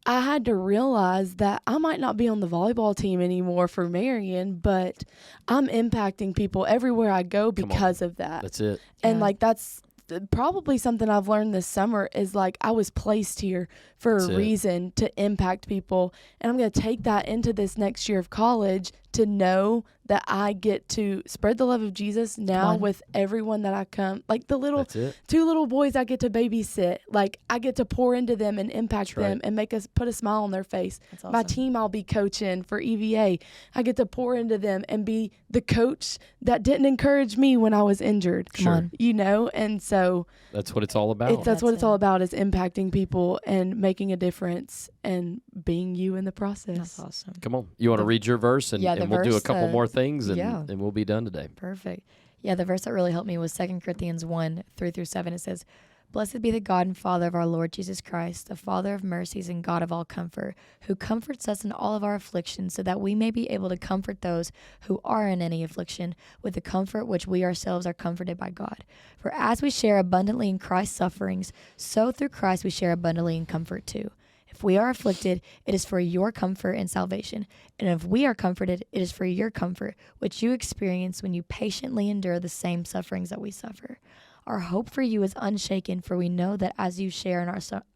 I had to realize that I might not be on the volleyball team anymore for Marion, but I'm impacting people everywhere I go because of that. That's it. And like that's probably something I've learned this summer is like I was placed here for a reason to impact people, and I'm going to take that into this next year of college to know that I get to spread the love of Jesus now with everyone that I come. Like the two little boys I get to babysit, like I get to pour into them and impact them and put a smile on their face. That's awesome. My team I'll be coaching for EVA, I get to pour into them and be the coach that didn't encourage me when I was injured. Come on. You know, and so that's what it's all about. That's what it's all about, is impacting people and making a difference and being you in the process. That's awesome. Come on. You want to read your verse and we'll do a couple more things and we'll be done today. Perfect. Yeah, the verse that really helped me was 2 Corinthians 1:3-7. It says, "Blessed be the God and Father of our Lord Jesus Christ, the Father of mercies and God of all comfort, who comforts us in all of our afflictions, so that we may be able to comfort those who are in any affliction with the comfort which we ourselves are comforted by God. For as we share abundantly in Christ's sufferings, so through Christ we share abundantly in comfort too. If we are afflicted, it is for your comfort and salvation. And if we are comforted, it is for your comfort, which you experience when you patiently endure the same sufferings that we suffer. Our hope for you is unshaken, for we know that as you share in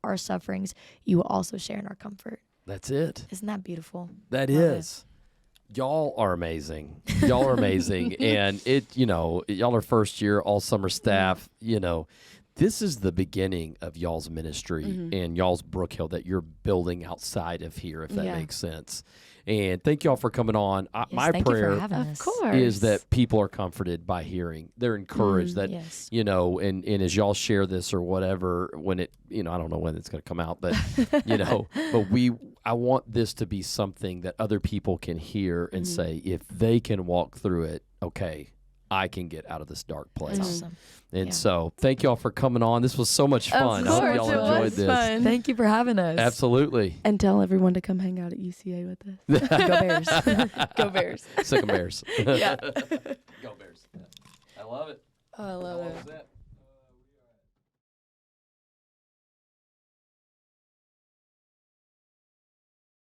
our sufferings, you will also share in our comfort." That's it. Isn't that beautiful? That is. Y'all are amazing. Y'all are amazing. And y'all are first year, all summer staff, this is the beginning of y'all's ministry and y'all's Brookhill that you're building outside of here, if that makes sense. And thank y'all for coming on. My prayer is that people are comforted by hearing. They're encouraged that, and as y'all share this or whatever, when it, I don't know when it's going to come out, but, I want this to be something that other people can hear and say, if they can walk through it, okay, I can get out of this dark place. That's awesome. And so thank y'all for coming on. This was so much fun. I hope y'all enjoyed this. Fun. Thank you for having us. Absolutely. And tell everyone to come hang out at UCA with us. Go Bears. Go Bears. Sick 'em Bears. Yeah. Go Bears. I love it. Oh, I love it.